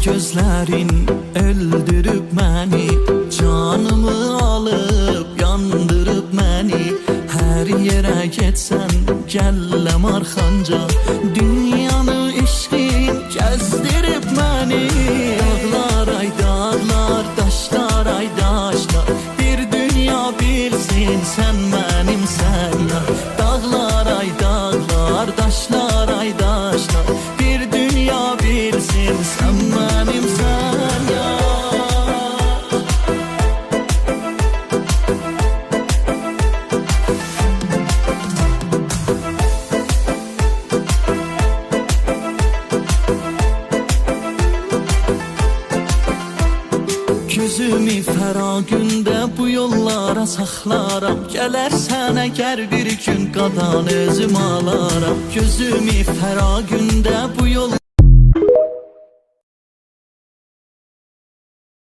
gözlerin öldürüp beni, canımı alıp yandırıp beni. Her yere geçsen gellem arxanca, dünyanı eşqin gezdirip beni. Dağlar ay dağlar, daşlar ay daşlar, bir dünya bilsin sen benimsen ya. Dağlar ay dağlar, daşlar ay daşlar, bir dünya bilsin sen benimsen ya. Gözümü fəragündə bu yollara saxlaram, gələrsən əgər bir gün qadan özüm alaram. Gözümü fəragündə bu yollara